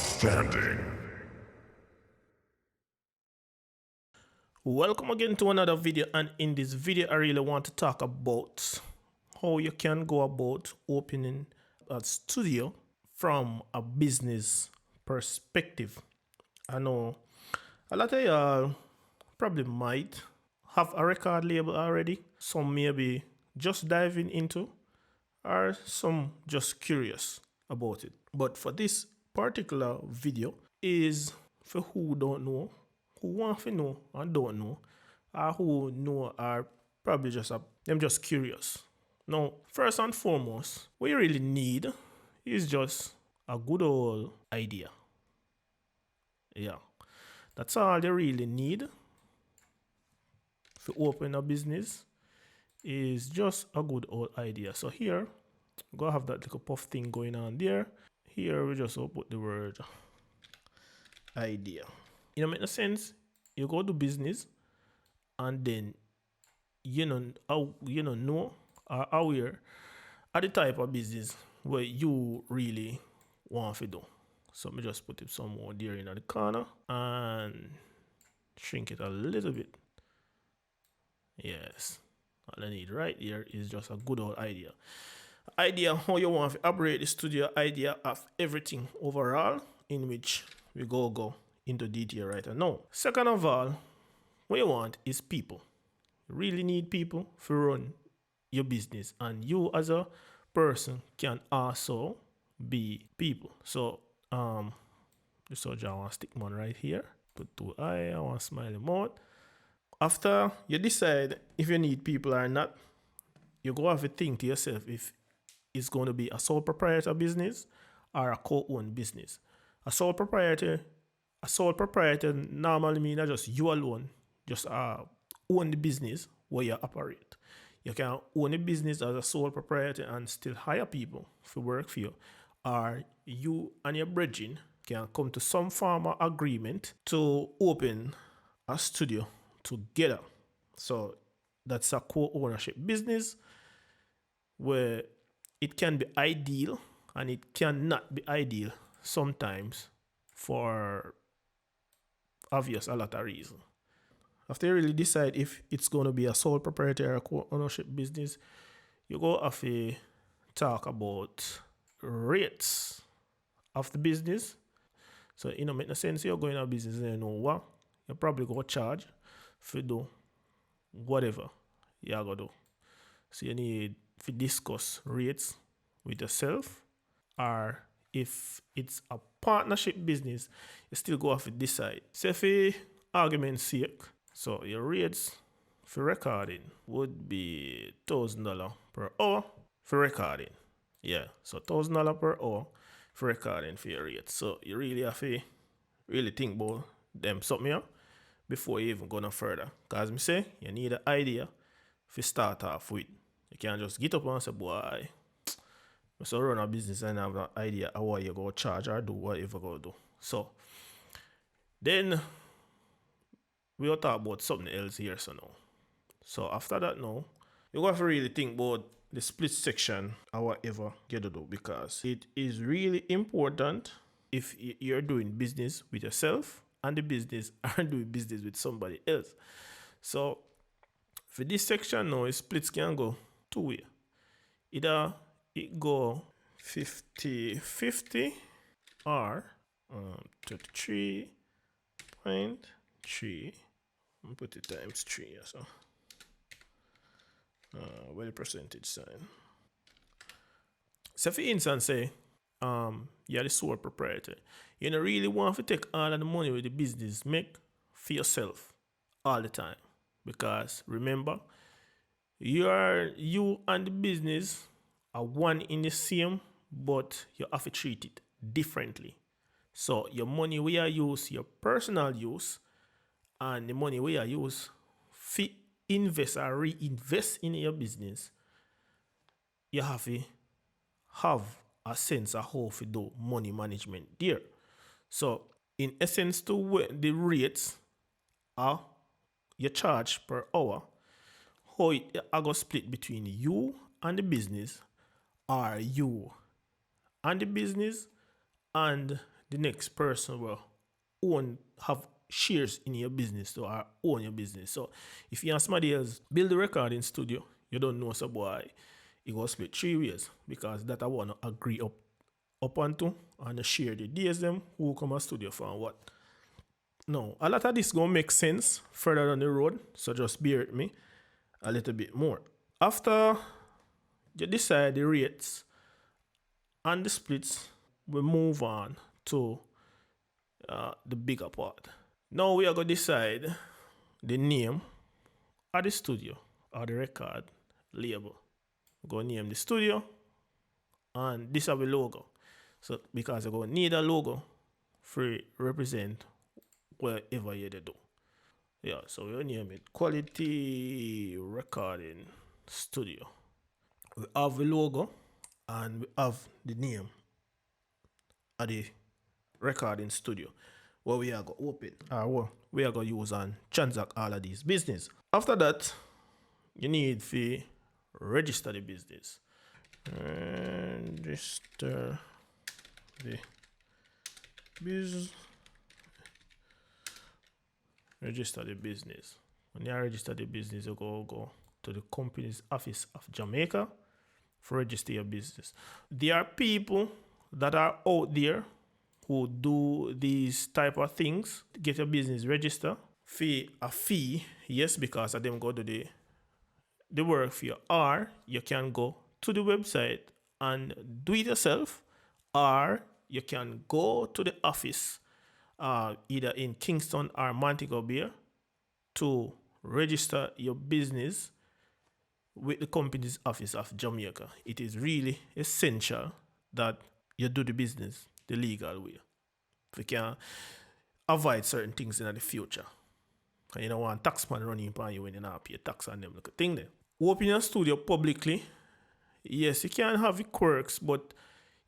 Outstanding. Welcome again to another video, and in this video I really want to talk about how you can go about opening a studio from a business perspective. I know a lot of y'all probably might have a record label already, some maybe just diving into, or some just curious about it. But for this particular video is for who don't know, who want to know and don't know, or who know are probably them just curious. Now, first and foremost, what you really need is just a good old idea. Yeah, that's all you really need to open a business, is just a good old idea. So here, go have that little puff thing going on there. Here we just put the word idea. You know, make no sense. You go to business, and then know or aware of the type of business where you really want to do. So me just put it somewhere there in the corner and shrink it a little bit. Yes, all I need right here is just a good old idea. Idea how you want to operate the studio, idea of everything overall, in which we go into detail right now. Second of all, what you want is people. You really need people to run your business, and you as a person can also be people. So just so I want to stick one right here, put two eye, I want smiley mouth. After you decide if you need people or not, you go have to think to yourself if it's going to be a sole proprietor business or a co-owned business. A sole proprietor normally means just you alone, just own the business where you operate. You can own a business as a sole proprietor and still hire people to work for you. Or you and your brethren can come to some form of agreement to open a studio together. So that's a co-ownership business where it can be ideal and it cannot be ideal sometimes for obvious a lot of reasons. After you really decide if it's going to be a sole proprietor or co-ownership business, you go have to talk about rates of the business. So, make no sense you're going to business and you know what, you probably go charge for do whatever you're going to do. So you need to discuss rates with yourself, or if it's a partnership business, you still go have to decide. Say for argument's sake, so your rates for recording would be $1,000 per hour for recording. Yeah, so $1,000 per hour for recording for your rates. So you really have to really think about them something here before you even go no further. Because me say, you need an idea to start off with. You can't just get up and say, boy, so run a business and have an idea of what you go charge or do whatever you go do. So then we'll talk about something else here so now. So after that now, you have to really think about the split section or whatever you do, because it is really important if you're doing business with yourself and the business are doing business with somebody else. So for this section now, splits can go two ways. Either it go 50-50 or 33.3. Put it times 3. So well, percentage sign. So for instance, say you're the sole proprietor. You don't really want to take all of the money with the business make for yourself all the time, because remember, you and the business are one in the same, but you have to treat it differently. So your money we are use your personal use, and the money we are use for invest or reinvest in your business, you have to have a sense of how to do money management there. So in essence, to the rates are you charge per hour, how it are going to split between you and the business, or you and the business and the next person will own have shares in your business or own your business. So if you and somebody else build a recording studio, you don't know so boy, it go split 3 ways because that I want to agree up onto and share the days them who come a studio for and what. No, a lot of this gonna make sense further down the road, so just bear with me a little bit more. After you decide the rates and the splits, we move on to the bigger part. Now we are going to decide the name of the studio or the record label. We're going to name the studio and this is our logo. So because we're going to need a logo for represent wherever you do. Yeah, so we'll name it Quality Recording Studio. We have the logo and we have the name of the recording studio where we are going to open or we are going to use and transact all of these business. After that, you need to register the business. Register the business. Register the business. When you register the business, you go to the company's office of Jamaica for register your business. There are people that are out there who do these type of things to get your business registered. A fee, yes, because of them go to the work for you. Or you can go to the website and do it yourself, or you can go to the office either in Kingston or Montego Bay to register your business with the company's office of Jamaica. It is really essential that you do the business the legal way. If you can avoid certain things in the future. And you don't want taxman running upon you when you not pay tax on them. Look at thing there. Open your studio publicly. Yes, you can have the quirks, but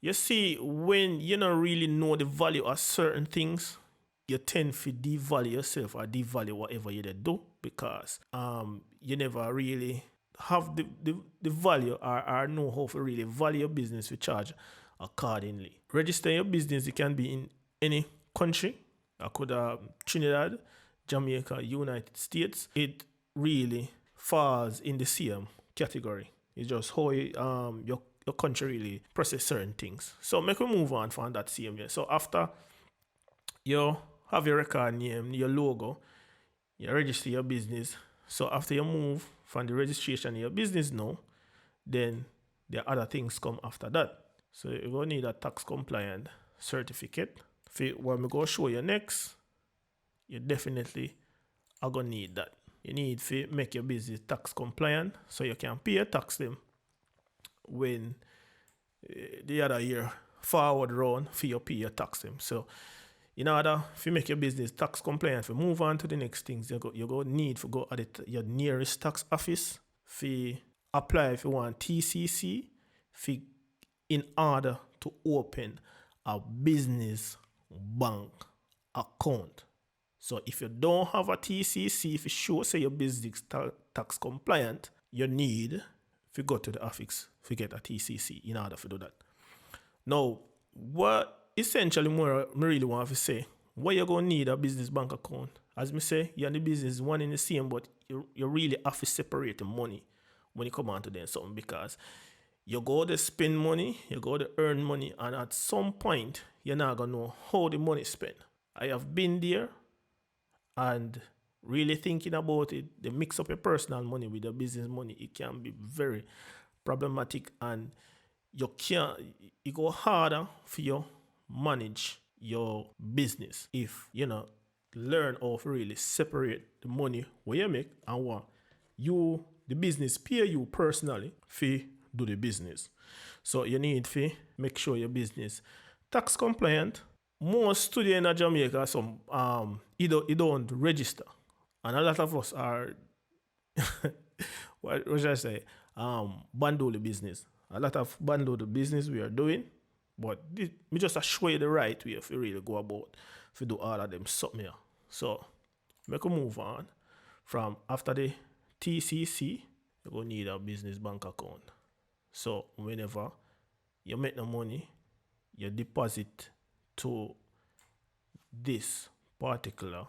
you see, when you don't really know the value of certain things, you tend to devalue yourself or devalue whatever you do because you never really have the value or know how to really value your business to charge accordingly. Register your business, it can be in any country. I could Trinidad, Jamaica, United States. It really falls in the same category. It's just how your country really process certain things. So make we move on from that same way. So after you have your record name, your logo, you register your business. So after you move from the registration of your business now, then the other things come after that. So you're going to need a tax compliant certificate. When we go show you next, you definitely are going to need that. You need to make your business tax compliant so you can pay your tax them when the other year forward round for you pay your tax them. So in order to make your business tax compliant, to move on to the next things, you go need to go at your nearest tax office to apply if you want TCC in order to open a business bank account. So if you don't have a TCC, if you show say your business tax compliant, you need to go to the office to get a TCC in order to do that. Now, what essentially more I really want to say, what you're going to need a business bank account. As me say, you're in the business one in the same, but you really have to separate the money when you come on to them something because you go to spend money, you go to earn money, and at some point, you're not going to know how the money is spent. I have been there and really thinking about it, the mix up your personal money with your business money, it can be very problematic and it go harder for you manage your business if you know learn how to really separate the money where you make and what the business pay you personally for do the business. So you need to make sure your business tax compliant. Most studio in Jamaica, some you don't register, and a lot of us are what should I say? Bundle the business. A lot of bundle the business we are doing, but me just show you the right way if you really go about if you do all of them something here. So make a move on from after the TCC, you're gonna need a business bank account. So whenever you make the money, you deposit to this particular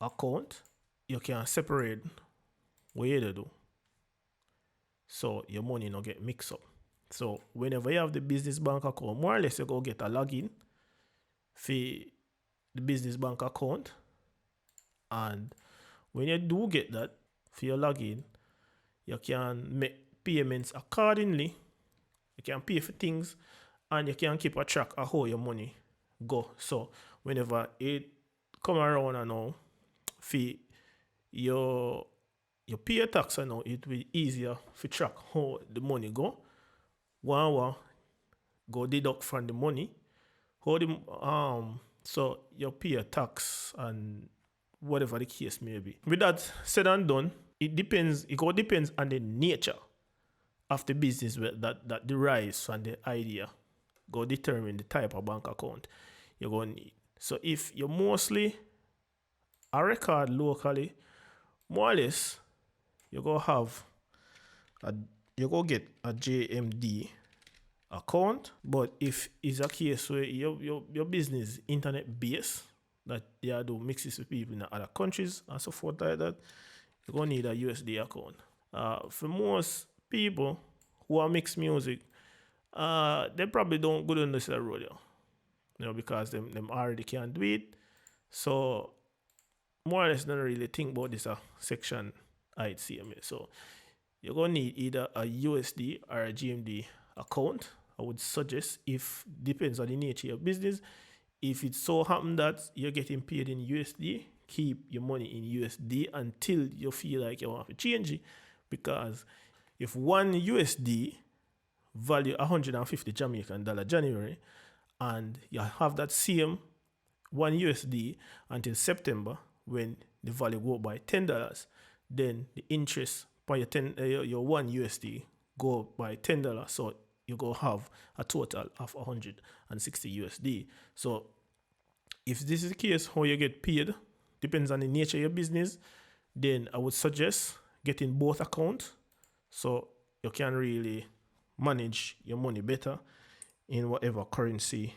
account, you can separate what you do so your money not get mixed up. So whenever you have the business bank account, more or less you go get a login for the business bank account, and when you do get that for your login, you can make payments accordingly. You can pay for things, and you can keep a track of how your money go. So whenever it come around and now for your pay your tax, and now it will be easier to track how the money go. One go deduct from the money. How the so you pay your tax and whatever the case may be. With that said and done, it depends. It all depends on the nature of the business that derives from the idea. Go determine the type of bank account you're going to need. So if you're mostly a record locally, more or less, you go have you go get a JMD account. But if it's a case where your business internet based, that you do mixes with people in other countries and so forth like that, you're gonna need a USD account. For most people who are mixed music, they probably don't go down this road, because them already can't do it. So more or less don't really think about this section ICMA. So you're gonna need either a USD or a GMD account. I would suggest, if depends on the nature of your business. If it so happen that you're getting paid in USD, keep your money in USD until you feel like you want to change it. Because if one USD value 150 Jamaican dollar January, and you have that same one USD until September, when the value go by $10, then the interest by your one USD go by $10. So you go have a total of 160 USD. So if this is the case, how you get paid depends on the nature of your business, then I would suggest getting both accounts so you can really manage your money better in whatever currency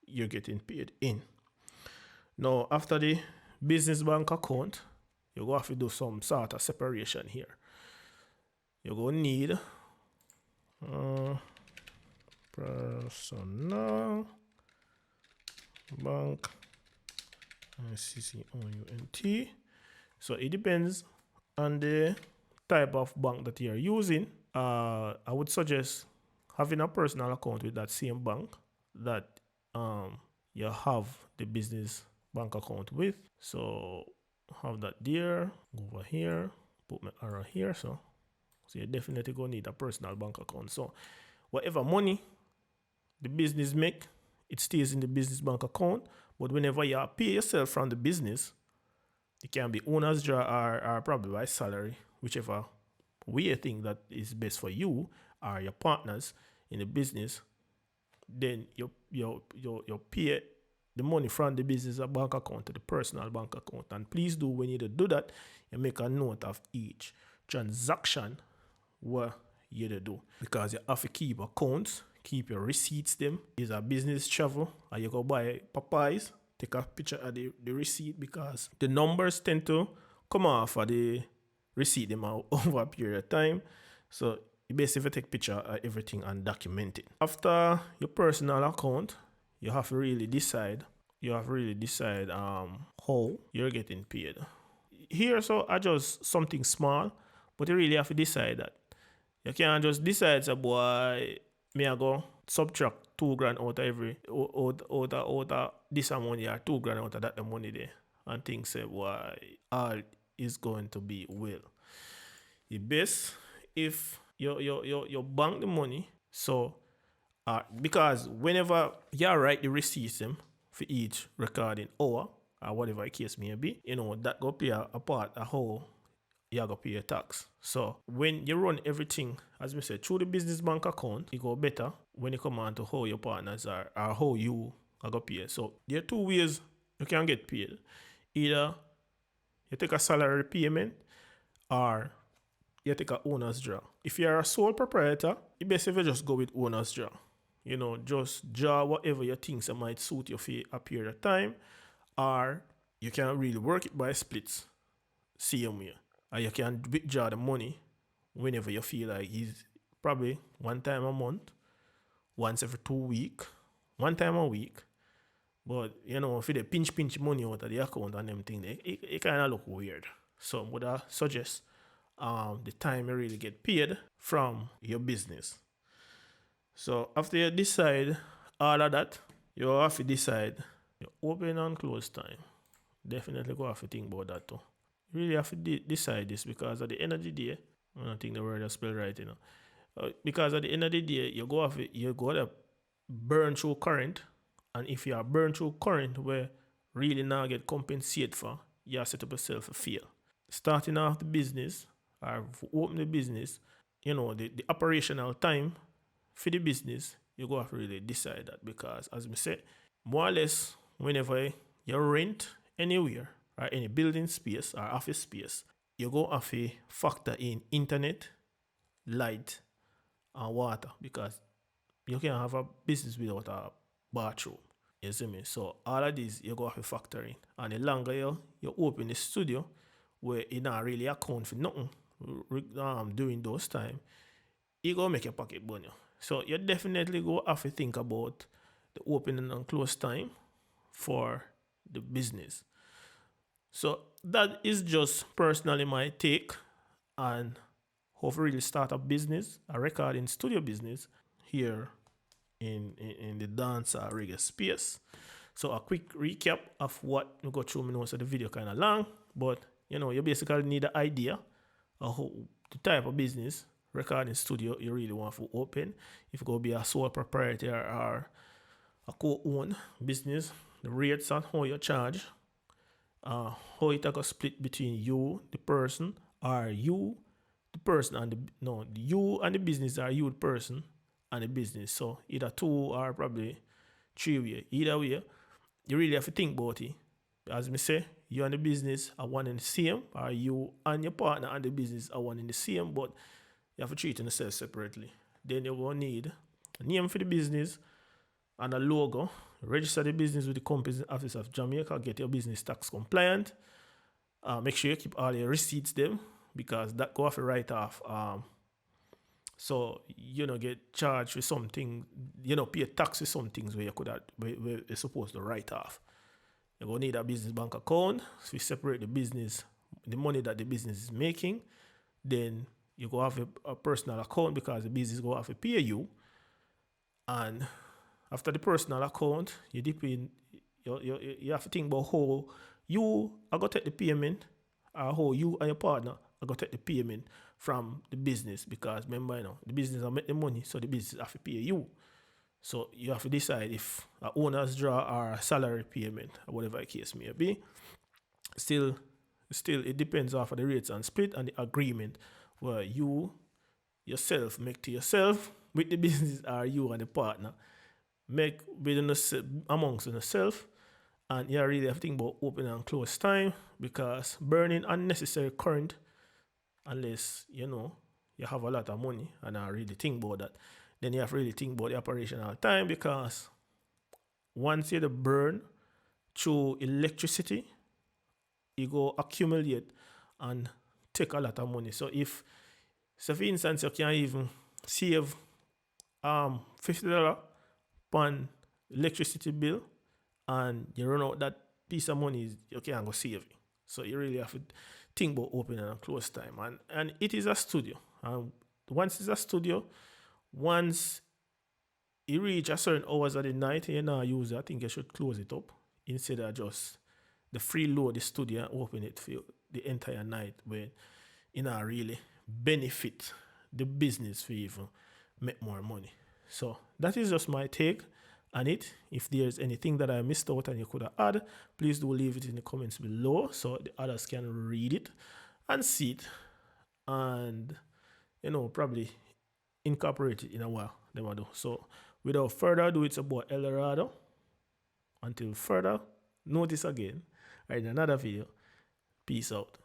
you're getting paid in. Now, after the business bank account, you're going to have to do some sort of separation here. You're going to need personal bank, CCOUNT. So it depends on the type of bank that you're using. I would suggest having a personal account with that same bank that you have the business bank account with. So have that there, go over here, put my arrow here. So you're definitely going to need a personal bank account. So whatever money the business make, it stays in the business bank account. But whenever you pay yourself from the business, it can be owner's draw or probably by salary, whichever way you think that is best for you or your partners in the business. Then you pay the money from the business bank account to the personal bank account. And please do, when you do that, you make a note of each transaction what you do, because you have to keep accounts, keep your receipts. Them is a business travel, and you go buy Popeyes, take a picture of the receipt, because the numbers tend to come off of the receipt them over a period of time. So you basically take a picture of everything and document it. After your personal account, you have to really decide how you're getting paid. Here, so I just something small, but you really have to decide that. You can't just decide, so boy, me I go subtract $2,000 out of every out of this money, or $2,000 out of that money there, and think say why all is going to be well. The best if you bank the money, so because whenever you write the receipts them for each recording hour or whatever the case may be, that go play a part of how you go pay your tax. So when you run everything, as we said, through the business bank account, it go better when you come on to how your partners are or how you are going to pay. So there are two ways you can get paid. Either you take a salary payment or you take a owner's draw. If you're a sole proprietor, you basically just go with owner's draw. just draw whatever you think that might suit you for a period of time, or you can really work it by splits, same way. Or you can withdraw the money whenever you feel like it's probably one time a month, once every 2 weeks, one time a week. But if you pinch money out of the account and them thing, it kind of look weird. So would I suggest the time you really get paid from your business. So after you decide all of that, you have to decide your open and close time. Definitely go have to think about that too. You really have to decide this, because at the end of the day, I don't think the word is spelled right, because at the end of the day, you go to burn through current, and if you are burned through current where really now get compensated for, you have set up yourself a fail. Starting off the business or open the business, the operational time for the business, you go have to really decide that, because as we say, more or less whenever you rent anywhere or any building space or office space, you go have to factor in internet, light, and water, because you can't have a business without a bathroom. You see me? So all of these you go have to factor in. And the longer you open the studio, where it not really account for nothing during those time, it go make your pocket burn you. So you definitely go have to think about the opening and close time for the business. So that is just personally my take on how to really start a business, a recording studio business here in the dance or reggae space. So a quick recap of what we go through. I know so the video kind of long, but you basically need an idea of the type of business recording studio you really want to open. If you go be a sole proprietor or a co-owned business, the rates and how you charge, how it go split between you, the person, or you, the person, and you and the business, or you, the person, and the business. So either 2 or probably 3 way. Either way, you really have to think about it. As me say, you and the business are one and the same, or you and your partner and the business are one and the same, but you have to treat yourself separately. Then you're going to need a name for the business and a logo. Register the business with the Companies Office of Jamaica. Get your business tax compliant. Make sure you keep all your receipts them, because that go off a write-off. So get charged with something, pay tax with some things where you could have, where you're supposed to write off. You're going to need a business bank account. So we separate the business, the money that the business is making. Then you go have a personal account, because the business go have to pay you. And after the personal account, you have to think about how you are going to take the payment, or how you and your partner are going to take the payment from the business, because remember, the business will make the money, so the business have to pay you. So you have to decide if a owner's draw or a salary payment, or whatever the case may be. Still, it depends off of the rates and split and the agreement where you yourself make to yourself with the business, or you and the partner make amongst yourself. And you really have to think about open and close time, because burning unnecessary current, unless you have a lot of money and I really think about that, then you have to really think about the operational time, because once you burn through electricity, you go accumulate and take a lot of money. So for instance, you can even save $50 on electricity bill, and you run out that piece of money, you can't go save it. So you really have to think about opening and close time. And it is a studio. And once it's a studio, once you reach a certain hours of the night and you're not using it, I think you should close it up, instead of just the freeload the studio and open it for the entire night, where you not really benefit the business for even make more money. So that is just my take on it. If there's anything that I missed out and you could have added, please do leave it in the comments below, so the others can read it and see it, and probably incorporate it in a while. Them I do. So without further ado, it's about Eldorado. Until further notice again, in another video. Peace out.